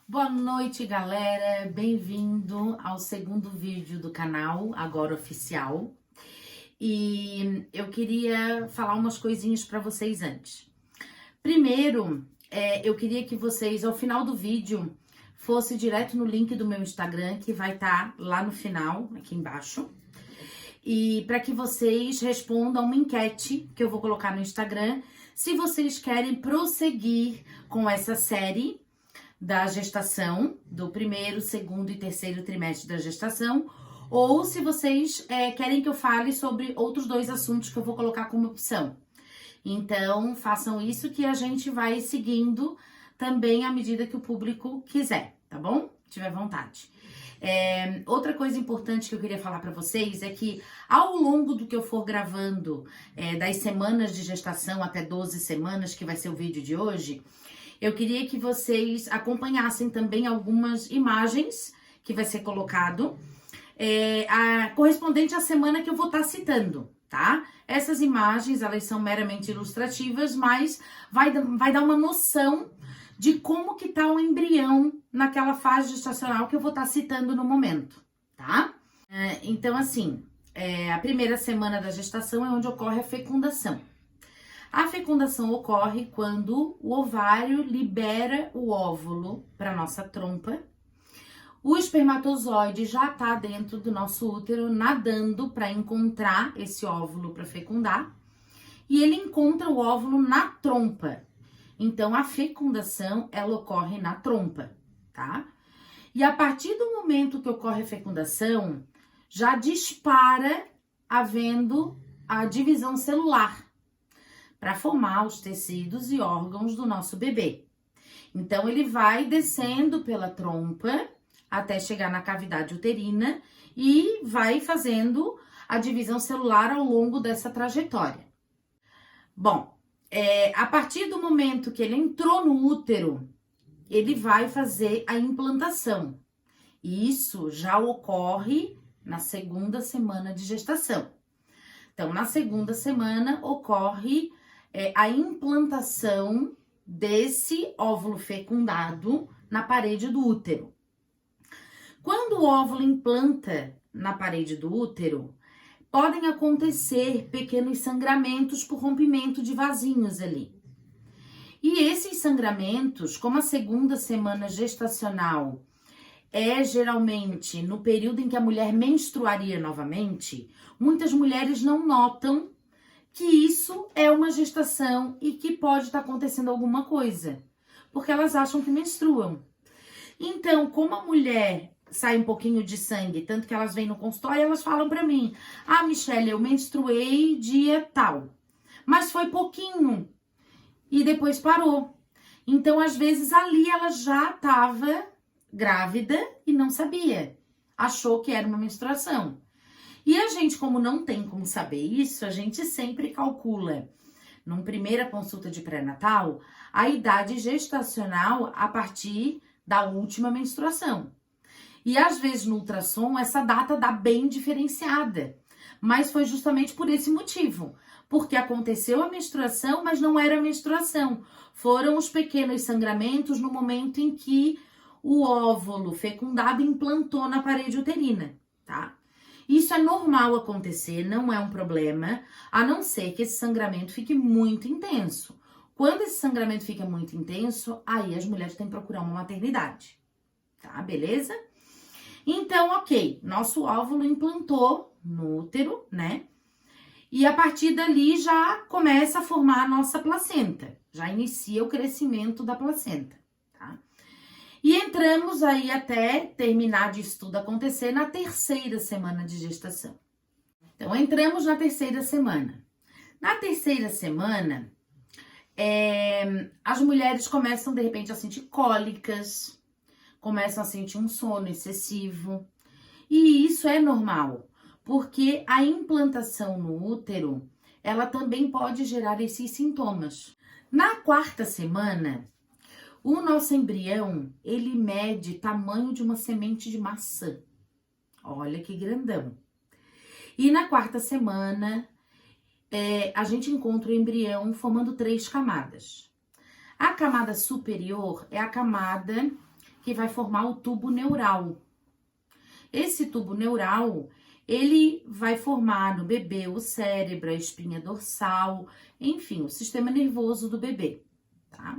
Boa noite, galera! Bem-vindo ao segundo vídeo do canal, agora oficial. E eu queria falar umas coisinhas para vocês antes. Primeiro, eu queria que vocês, ao final do vídeo, fosse direto no link do meu Instagram, que vai estar lá no final, aqui embaixo. E para que vocês respondam uma enquete que eu vou colocar no Instagram, se vocês querem prosseguir com essa série da gestação, do primeiro, segundo e terceiro trimestre da gestação, ou se vocês querem que eu fale sobre outros dois assuntos que eu vou colocar como opção. Então, façam isso que a gente vai seguindo também à medida que o público quiser, tá bom? Tiver vontade. Outra coisa importante que eu queria falar para vocês é que ao longo do que eu for gravando, das semanas de gestação até 12 semanas, que vai ser o vídeo de hoje, eu queria que vocês acompanhassem também algumas imagens que vai ser colocado, correspondente à semana que eu vou estar citando, tá? Essas imagens, elas são meramente ilustrativas, mas vai dar uma noção de como que tá o embrião naquela fase gestacional que eu vou estar citando no momento, tá? Então, assim, a primeira semana da gestação é onde ocorre a fecundação. A fecundação ocorre quando o ovário libera o óvulo para nossa trompa. O espermatozoide já está dentro do nosso útero, nadando para encontrar esse óvulo para fecundar. E ele encontra o óvulo na trompa. Então, a fecundação, ela ocorre na trompa, tá? E a partir do momento que ocorre a fecundação, já dispara havendo a divisão celular para formar os tecidos e órgãos do nosso bebê. Então, ele vai descendo pela trompa até chegar na cavidade uterina e vai fazendo a divisão celular ao longo dessa trajetória. Bom, a partir do momento que ele entrou no útero, ele vai fazer a implantação. E isso já ocorre na segunda semana de gestação. Então, na segunda semana ocorre a implantação desse óvulo fecundado na parede do útero. Quando o óvulo implanta na parede do útero, podem acontecer pequenos sangramentos por rompimento de vasinhos ali. E esses sangramentos, como a segunda semana gestacional é geralmente no período em que a mulher menstruaria novamente, muitas mulheres não notam que isso é uma gestação e que pode estar acontecendo alguma coisa, porque elas acham que menstruam. Então, como a mulher sai um pouquinho de sangue, tanto que elas vêm no consultório e elas falam pra mim: ah, Michele, eu menstruei dia tal, mas foi pouquinho e depois parou. Então, às vezes, ali ela já estava grávida e não sabia, achou que era uma menstruação. E a gente, como não tem como saber isso, a gente sempre calcula, numa primeira consulta de pré-natal, a idade gestacional a partir da última menstruação. E às vezes no ultrassom essa data dá bem diferenciada, mas foi justamente por esse motivo, porque aconteceu a menstruação, mas não era menstruação. Foram os pequenos sangramentos no momento em que o óvulo fecundado implantou na parede uterina, tá? Isso é normal acontecer, não é um problema, a não ser que esse sangramento fique muito intenso. Quando esse sangramento fica muito intenso, aí as mulheres têm que procurar uma maternidade, tá? Beleza? Então, ok, nosso óvulo implantou no útero, né? E a partir dali já começa a formar a nossa placenta, já inicia o crescimento da placenta, tá? E entramos aí até terminar disso tudo acontecer na terceira semana de gestação. Então, entramos na terceira semana. Na terceira semana, as mulheres começam, de repente, a sentir cólicas, começam a sentir um sono excessivo. E isso é normal, porque a implantação no útero, ela também pode gerar esses sintomas. Na quarta semana, o nosso embrião, ele mede tamanho de uma semente de maçã. Olha que grandão. E na quarta semana, a gente encontra o embrião formando 3 camadas. A camada superior é a camada que vai formar o tubo neural. Esse tubo neural, ele vai formar no bebê o cérebro, a espinha dorsal, enfim, o sistema nervoso do bebê, tá?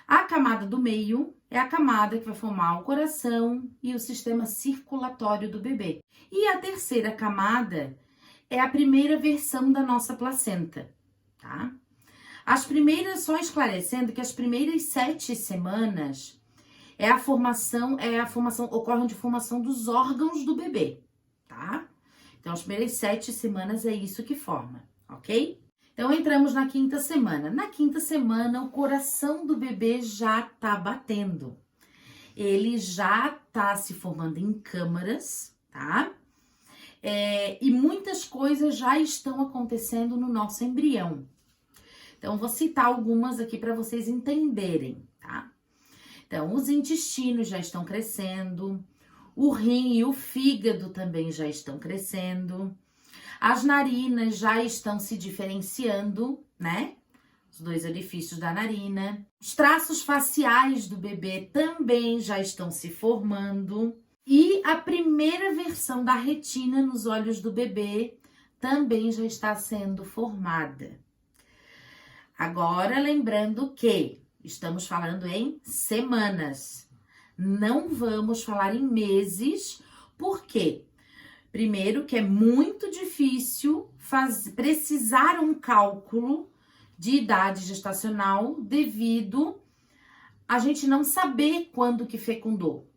A camada do meio é a camada que vai formar o coração e o sistema circulatório do bebê. E a terceira camada é a primeira versão da nossa placenta, tá? As primeiras, só esclarecendo que as primeiras 7 semanas ocorre de formação dos órgãos do bebê, tá? Então, as primeiras 7 semanas é isso que forma, ok? Então, entramos na 5ª semana. Na 5ª semana, o coração do bebê já tá batendo. Ele já tá se formando em câmaras, tá? E muitas coisas já estão acontecendo no nosso embrião. Então, vou citar algumas aqui para vocês entenderem, tá? Então, os intestinos já estão crescendo, o rim e o fígado também já estão crescendo, as narinas já estão se diferenciando, né? Os 2 orifícios da narina. Os traços faciais do bebê também já estão se formando. E a primeira versão da retina nos olhos do bebê também já está sendo formada. Agora, lembrando que estamos falando em semanas. Não vamos falar em meses, por quê? Primeiro, que é muito difícil precisar um cálculo de idade gestacional devido a gente não saber quando que fecundou,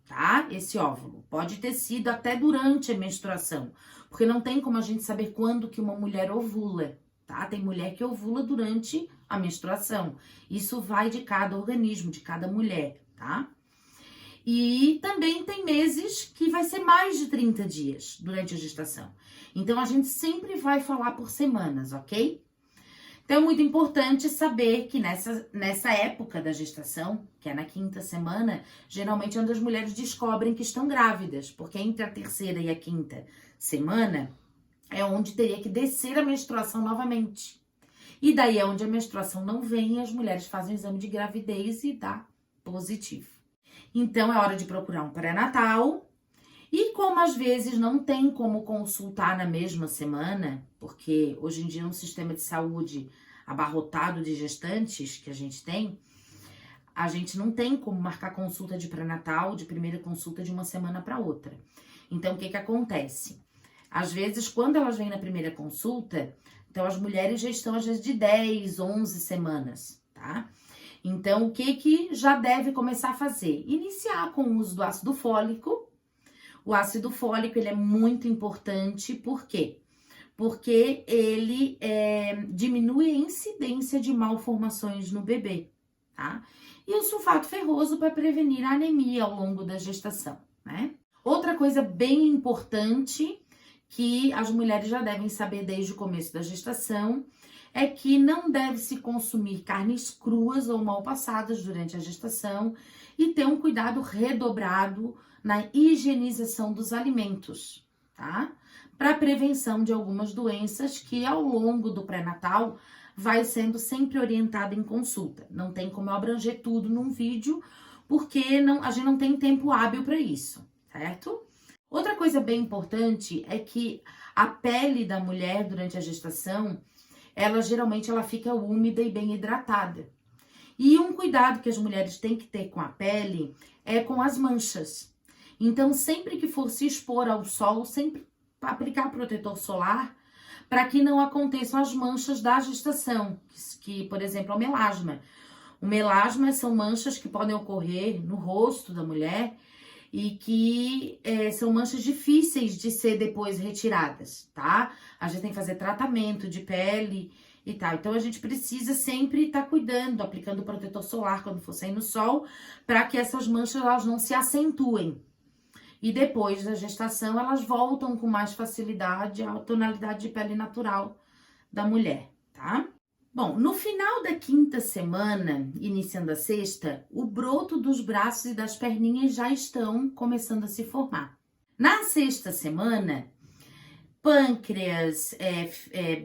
tá? Esse óvulo. Pode ter sido até durante a menstruação, porque não tem como a gente saber quando que uma mulher ovula, tá? Tem mulher que ovula durante a menstruação. Isso vai de cada organismo, de cada mulher, tá? E também tem meses que vai ser mais de 30 dias durante a gestação. Então, a gente sempre vai falar por semanas, ok? Então, é muito importante saber que nessa época da gestação, que é na 5ª semana, geralmente é onde as mulheres descobrem que estão grávidas, porque entre a 3ª e a 5ª semana é onde teria que descer a menstruação novamente. E daí é onde a menstruação não vem e as mulheres fazem o exame de gravidez e dá positivo. Então, é hora de procurar um pré-natal. E como às vezes não tem como consultar na mesma semana, porque hoje em dia é um sistema de saúde abarrotado de gestantes que a gente não tem como marcar consulta de pré-natal, de primeira consulta de uma semana para outra. Então, o que acontece? Às vezes, quando elas vêm na primeira consulta, então as mulheres já estão às vezes de 10, 11 semanas, tá? Então, o que já deve começar a fazer? Iniciar com o uso do ácido fólico. O ácido fólico, ele é muito importante, por quê? Porque ele diminui a incidência de malformações no bebê, tá? E o sulfato ferroso para prevenir a anemia ao longo da gestação, né? Outra coisa bem importante que as mulheres já devem saber desde o começo da gestação é que não deve se consumir carnes cruas ou mal passadas durante a gestação e ter um cuidado redobrado na higienização dos alimentos, tá? Para prevenção de algumas doenças que ao longo do pré-natal vai sendo sempre orientada em consulta. Não tem como eu abranger tudo num vídeo, porque a gente não tem tempo hábil para isso, certo? Outra coisa bem importante é que a pele da mulher durante a gestação, geralmente ela fica úmida e bem hidratada. E um cuidado que as mulheres têm que ter com a pele é com as manchas. Então, sempre que for se expor ao sol, sempre aplicar protetor solar para que não aconteçam as manchas da gestação, que, por exemplo, é o melasma. O melasma são manchas que podem ocorrer no rosto da mulher e que são manchas difíceis de ser depois retiradas, tá? A gente tem que fazer tratamento de pele e tal. Então, a gente precisa sempre estar cuidando, aplicando protetor solar quando for sair no sol, para que essas manchas elas não se acentuem. E depois da gestação, elas voltam com mais facilidade à tonalidade de pele natural da mulher, tá? Bom, no final da 5ª semana, iniciando a 6ª, o broto dos braços e das perninhas já estão começando a se formar. Na 6ª semana, pâncreas,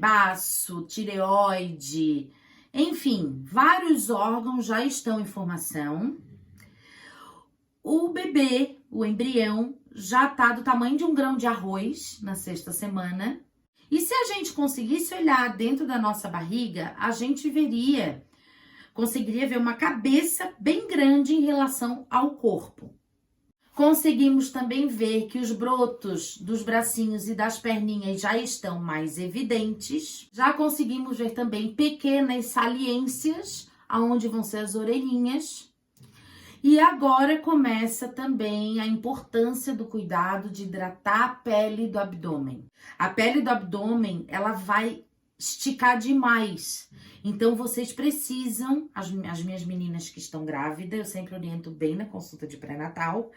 baço, tireoide, enfim, vários órgãos já estão em formação. o bebê, o embrião, já tá do tamanho de um grão de arroz na 6ª semana. E se a gente conseguisse olhar dentro da nossa barriga, a gente conseguiria ver uma cabeça bem grande em relação ao corpo. Conseguimos também ver que os brotos dos bracinhos e das perninhas já estão mais evidentes. Já conseguimos ver também pequenas saliências, aonde vão ser as orelhinhas. E agora começa também a importância do cuidado de hidratar a pele do abdômen. A pele do abdômen, ela vai esticar demais. Então, vocês precisam, as minhas meninas que estão grávidas, eu sempre oriento bem na consulta de pré-natal,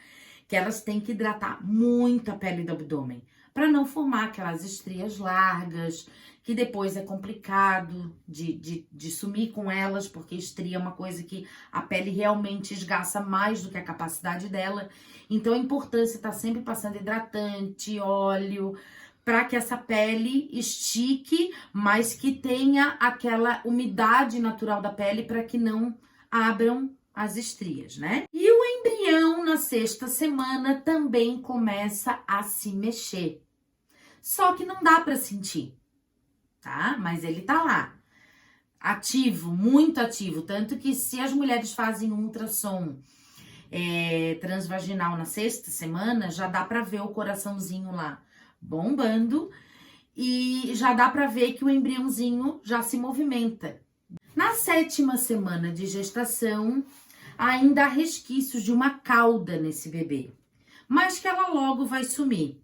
que elas têm que hidratar muito a pele do abdômen, para não formar aquelas estrias largas, que depois é complicado de sumir com elas, porque estria é uma coisa que a pele realmente esgaça mais do que a capacidade dela. Então, a importância tá sempre passando hidratante, óleo, para que essa pele estique, mas que tenha aquela umidade natural da pele para que não abram as estrias, né? E o embrião na 6ª semana também começa a se mexer. Só que não dá para sentir, tá? Mas ele tá lá, ativo, muito ativo. Tanto que se as mulheres fazem um ultrassom transvaginal na 6ª semana, já dá para ver o coraçãozinho lá bombando e já dá para ver que o embriãozinho já se movimenta. Na 7ª semana de gestação, ainda há resquícios de uma cauda nesse bebê, mas que ela logo vai sumir.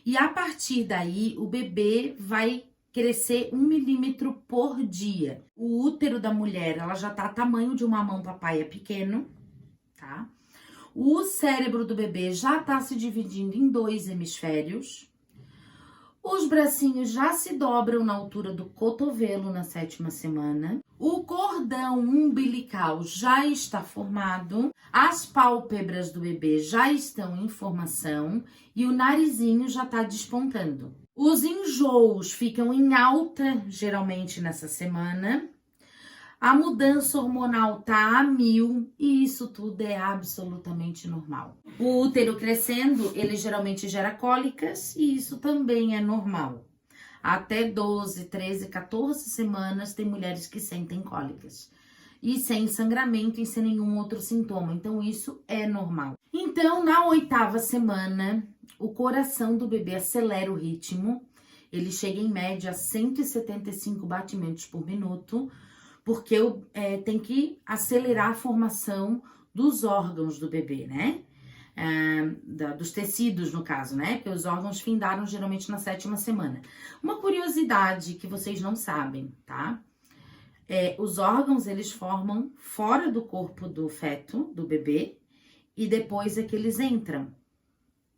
E a partir daí, o bebê vai crescer 1 milímetro por dia. O útero da mulher, ela já tá tamanho de uma mão papaya pequeno, tá? O cérebro do bebê já tá se dividindo em 2 hemisférios. Os bracinhos já se dobram na altura do cotovelo na 7ª semana. O cordão umbilical já está formado. As pálpebras do bebê já estão em formação e o narizinho já está despontando. Os enjoos ficam em alta, geralmente nessa semana. A mudança hormonal tá a 1000 e isso tudo é absolutamente normal. O útero crescendo, ele geralmente gera cólicas e isso também é normal. Até 12, 13, 14 semanas tem mulheres que sentem cólicas. E sem sangramento e sem nenhum outro sintoma. Então, isso é normal. Então, na 8ª semana, o coração do bebê acelera o ritmo. Ele chega em média a 175 batimentos por minuto. Porque tem que acelerar a formação dos órgãos do bebê, né? Dos tecidos, no caso, né? Porque os órgãos findaram geralmente na 7ª semana. Uma curiosidade que vocês não sabem, tá? Os órgãos, eles formam fora do corpo do feto, do bebê, e depois é que eles entram.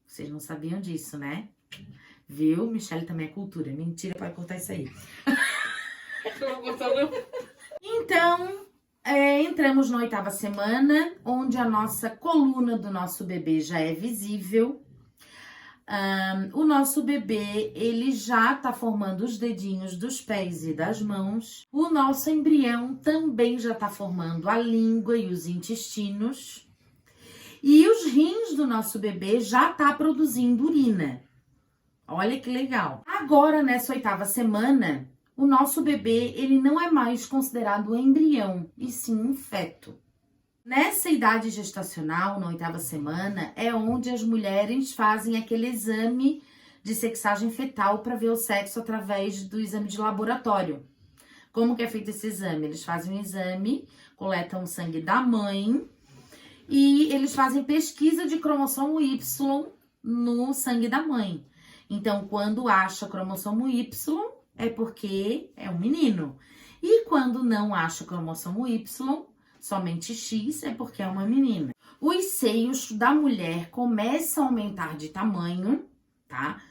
Vocês não sabiam disso, né? Viu? Michele também é cultura. Mentira, pode cortar isso aí. Eu não gostou, não. Então, entramos na 8ª semana, onde a nossa coluna do nosso bebê já é visível. O nosso bebê, ele já tá formando os dedinhos dos pés e das mãos. O nosso embrião também já tá formando a língua e os intestinos. E os rins do nosso bebê já tá produzindo urina. Olha que legal. Agora, nessa 8ª semana, o nosso bebê, ele não é mais considerado um embrião, e sim um feto. Nessa idade gestacional, na 8ª semana, é onde as mulheres fazem aquele exame de sexagem fetal para ver o sexo através do exame de laboratório. Como que é feito esse exame? Eles fazem um exame, coletam o sangue da mãe e eles fazem pesquisa de cromossomo Y no sangue da mãe. Então, quando acha cromossomo Y, é porque é um menino. E quando não acha cromossomo Y, somente X, é porque é uma menina. Os seios da mulher começam a aumentar de tamanho, tá?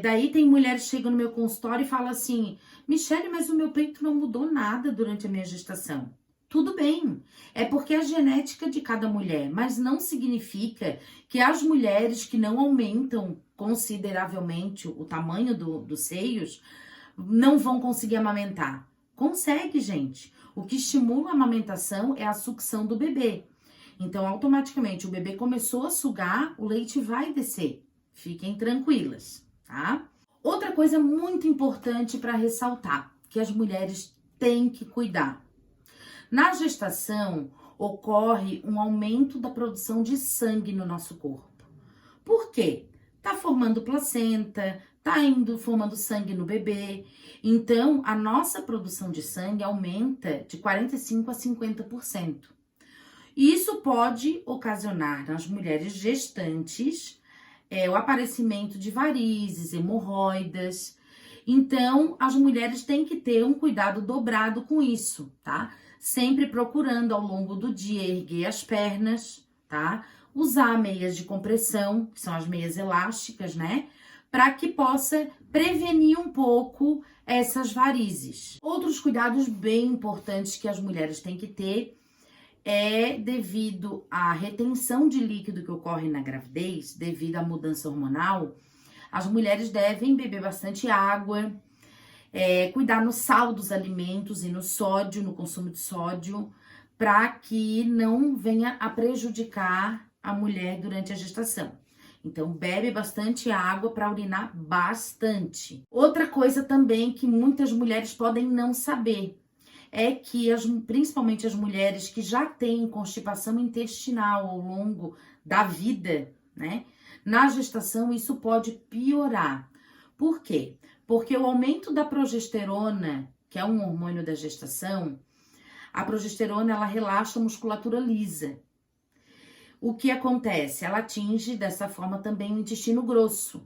Daí tem mulheres que chegam no meu consultório e falam assim: Michele, mas o meu peito não mudou nada durante a minha gestação. Tudo bem, é porque é a genética de cada mulher, mas não significa que as mulheres que não aumentam consideravelmente o tamanho dos seios não vão conseguir amamentar. Consegue, gente. O que estimula a amamentação é a sucção do bebê. Então, automaticamente, o bebê começou a sugar, o leite vai descer. Fiquem tranquilas, tá? Outra coisa muito importante para ressaltar, que as mulheres têm que cuidar. Na gestação, ocorre um aumento da produção de sangue no nosso corpo. Por quê? Tá formando placenta, tá indo formando sangue no bebê. Então, a nossa produção de sangue aumenta de 45% a 50%. E isso pode ocasionar nas mulheres gestantes o aparecimento de varizes, hemorroidas. Então, as mulheres têm que ter um cuidado dobrado com isso, tá? Sempre procurando ao longo do dia erguer as pernas, tá? Usar meias de compressão, que são as meias elásticas, né? Para que possa prevenir um pouco essas varizes. Outros cuidados bem importantes que as mulheres têm que ter devido à retenção de líquido que ocorre na gravidez, devido à mudança hormonal, as mulheres devem beber bastante água, cuidar no sal dos alimentos e no sódio, no consumo de sódio, para que não venha a prejudicar a mulher durante a gestação. Então, bebe bastante água para urinar bastante. Outra coisa também que muitas mulheres podem não saber é que, principalmente as mulheres que já têm constipação intestinal ao longo da vida, né? Na gestação, isso pode piorar. Por quê? Porque o aumento da progesterona, que é um hormônio da gestação, a progesterona, ela relaxa a musculatura lisa. O que acontece? Ela atinge, dessa forma, também o intestino grosso.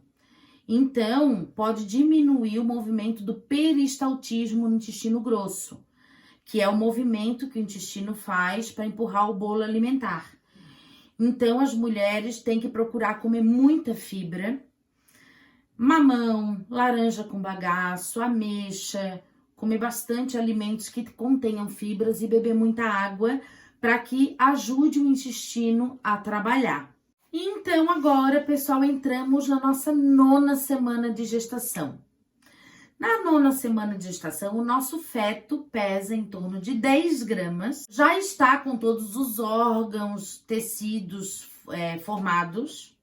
Então, pode diminuir o movimento do peristaltismo no intestino grosso, que é o movimento que o intestino faz para empurrar o bolo alimentar. Então, as mulheres têm que procurar comer muita fibra, mamão, laranja com bagaço, ameixa, comer bastante alimentos que contenham fibras e beber muita água para que ajude o intestino a trabalhar. Então, agora, pessoal, entramos na nossa 9ª semana de gestação. Na 9ª semana de gestação, o nosso feto pesa em torno de 10 gramas, já está com todos os órgãos, tecidos formados.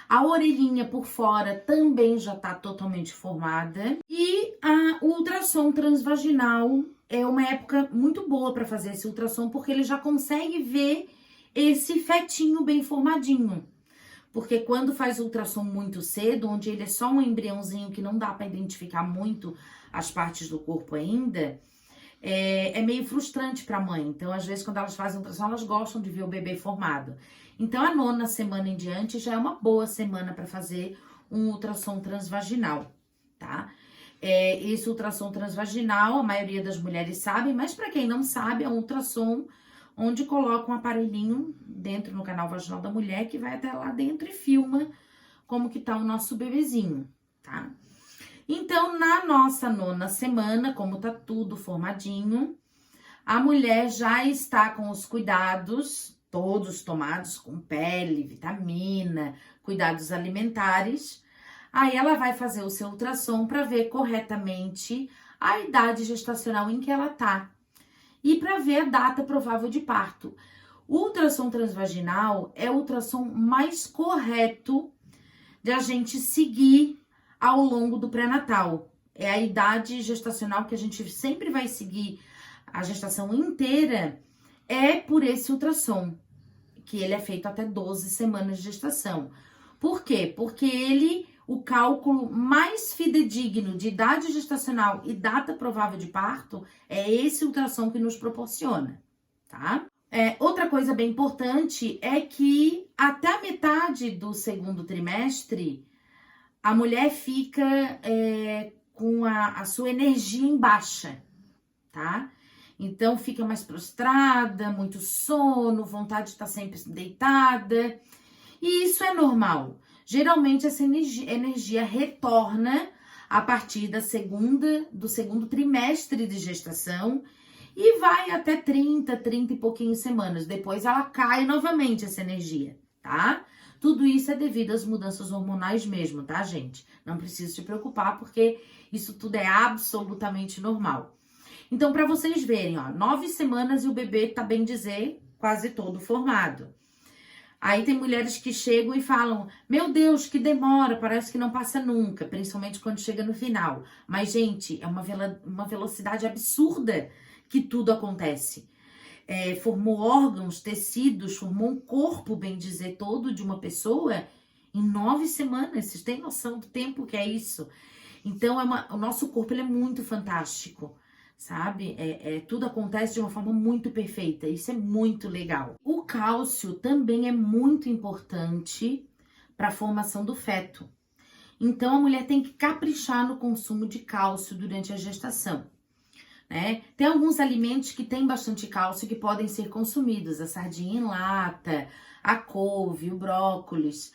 A orelhinha por fora também já está totalmente formada. E o ultrassom transvaginal é uma época muito boa para fazer esse ultrassom, porque ele já consegue ver esse fetinho bem formadinho. Porque quando faz ultrassom muito cedo, onde ele é só um embriãozinho que não dá para identificar muito as partes do corpo ainda, é meio frustrante para a mãe. Então, às vezes, quando elas fazem ultrassom, elas gostam de ver o bebê formado. Então, a 9ª semana em diante já é uma boa semana para fazer um ultrassom transvaginal, tá? Esse ultrassom transvaginal, a maioria das mulheres sabe, mas para quem não sabe, é um ultrassom onde coloca um aparelhinho dentro no canal vaginal da mulher que vai até lá dentro e filma como que tá o nosso bebezinho, tá? Então, na nossa 9ª semana, como tá tudo formadinho, a mulher já está com os cuidados todos tomados, com pele, vitamina, cuidados alimentares. Aí ela vai fazer o seu ultrassom para ver corretamente a idade gestacional em que ela tá e para ver a data provável de parto. O ultrassom transvaginal é o ultrassom mais correto de a gente seguir ao longo do pré-natal. É a idade gestacional que a gente sempre vai seguir a gestação inteira, por esse ultrassom, que ele é feito até 12 semanas de gestação. Por quê? Porque o cálculo mais fidedigno de idade gestacional e data provável de parto é esse ultrassom que nos proporciona, tá? Outra coisa bem importante é que até a metade do 2º trimestre, a mulher fica com a sua energia em baixa, tá? Então, fica mais prostrada, muito sono, vontade de estar sempre deitada. E isso é normal. Geralmente, essa energia retorna a partir do 2º trimestre de gestação e vai até 30 e pouquinhos semanas. Depois, ela cai novamente, essa energia, tá? Tudo isso é devido às mudanças hormonais mesmo, tá, gente? Não precisa se preocupar, porque isso tudo é absolutamente normal. Então, para vocês verem, ó, 9 semanas e o bebê, tá bem dizer, quase todo formado. Aí tem mulheres que chegam e falam, meu Deus, que demora, parece que não passa nunca, principalmente quando chega no final. Mas, gente, é uma velocidade absurda que tudo acontece. Formou órgãos, tecidos, formou um corpo, bem dizer, todo de uma pessoa em 9 semanas. Vocês têm noção do tempo que é isso? Então, o nosso corpo ele é muito fantástico, sabe? Tudo acontece de uma forma muito perfeita. Isso é muito legal. O cálcio também é muito importante para a formação do feto. Então, a mulher tem que caprichar no consumo de cálcio durante a gestação. Né? Tem alguns alimentos que têm bastante cálcio que podem ser consumidos, a sardinha em lata, a couve, o brócolis,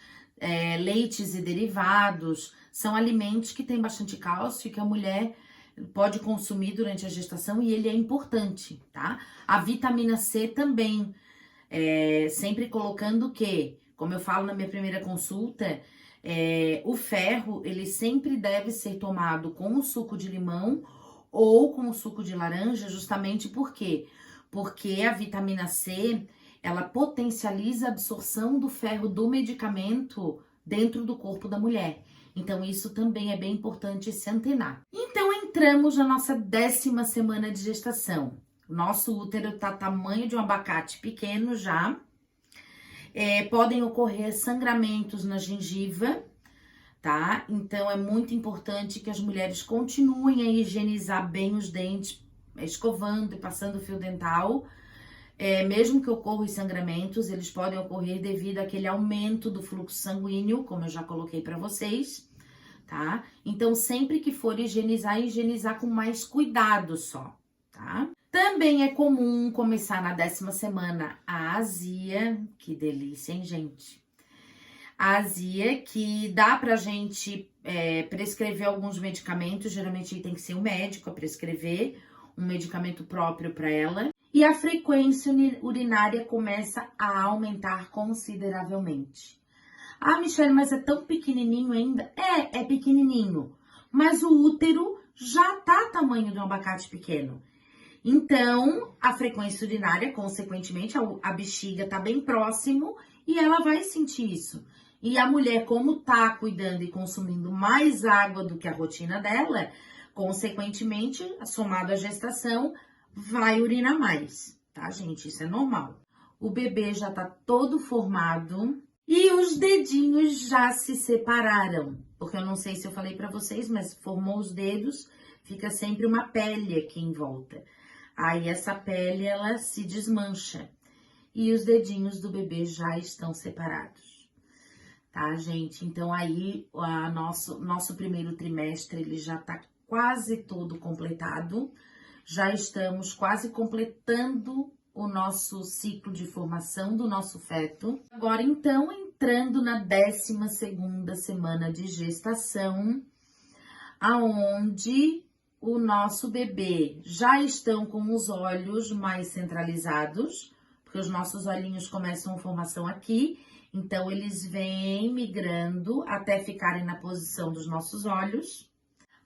leites e derivados, são alimentos que têm bastante cálcio e que a mulher pode consumir durante a gestação e ele é importante, tá? A vitamina C também, sempre colocando que, como eu falo na minha primeira consulta, o ferro, ele sempre deve ser tomado com o suco de limão ou com o suco de laranja, justamente por quê? Porque a vitamina C, ela potencializa a absorção do ferro do medicamento dentro do corpo da mulher. Então, isso também é bem importante se antenar. Então, entramos na nossa 10ª semana de gestação. O nosso útero tá tamanho de um abacate pequeno já. Podem ocorrer sangramentos na gengiva, tá? Então, é muito importante que as mulheres continuem a higienizar bem os dentes, escovando e passando fio dental. Mesmo que ocorram os sangramentos, eles podem ocorrer devido àquele aumento do fluxo sanguíneo, como eu já coloquei para vocês, tá? Então, sempre que for higienizar com mais cuidado só, tá? Também é comum começar na 10ª semana a azia, que delícia, hein, gente? A azia que dá pra gente prescrever alguns medicamentos, geralmente tem que ser um médico a prescrever um medicamento próprio para ela. E a frequência urinária começa a aumentar consideravelmente. Ah, Michelle, mas é tão pequenininho ainda? É pequenininho, mas o útero já tá tamanho de um abacate pequeno. Então, a frequência urinária, consequentemente, a bexiga tá bem próximo e ela vai sentir isso. E a mulher, como tá cuidando e consumindo mais água do que a rotina dela, consequentemente, somado à gestação, vai urinar mais, tá, gente? Isso é normal. O bebê já tá todo formado e os dedinhos já se separaram. Porque eu não sei se eu falei pra vocês, mas formou os dedos, fica sempre uma pele aqui em volta. Aí essa pele, ela se desmancha. E os dedinhos do bebê já estão separados. Tá, gente? Então aí, nosso primeiro trimestre, ele já tá quase todo completado. Já estamos quase completando o nosso ciclo de formação do nosso feto. Agora, então, entrando na 12ª semana de gestação, aonde o nosso bebê já estão com os olhos mais centralizados, porque os nossos olhinhos começam a formação aqui, então eles vêm migrando até ficarem na posição dos nossos olhos.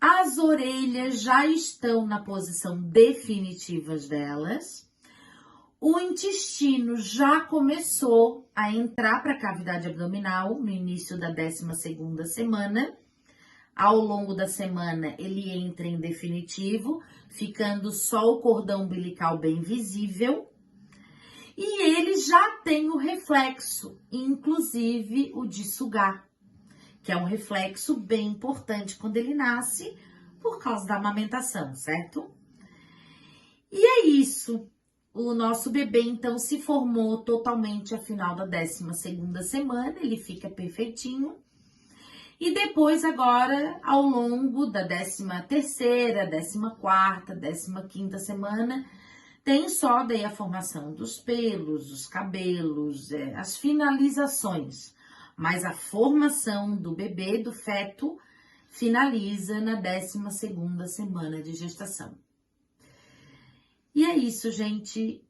As orelhas já estão na posição definitiva delas. O intestino já começou a entrar para a cavidade abdominal no início da 12ª semana. Ao longo da semana, ele entra em definitivo, ficando só o cordão umbilical bem visível. E ele já tem o reflexo, inclusive o de sugar, que é um reflexo bem importante quando ele nasce, por causa da amamentação, certo? E é isso. O nosso bebê, então, se formou totalmente ao final da 12ª semana, ele fica perfeitinho. E depois, agora, ao longo da 13ª, 14ª, 15ª semana, tem só daí a formação dos pelos, os cabelos, as finalizações. Mas a formação do bebê, do feto, finaliza na 12ª semana de gestação. E é isso, gente.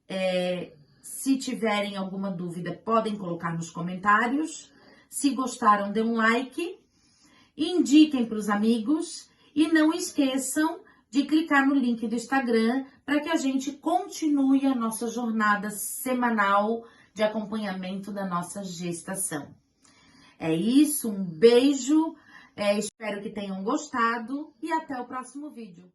Se tiverem alguma dúvida, podem colocar nos comentários. Se gostaram, dê um like. Indiquem para os amigos. E não esqueçam de clicar no link do Instagram para que a gente continue a nossa jornada semanal de acompanhamento da nossa gestação. É isso, um beijo, espero que tenham gostado e até o próximo vídeo.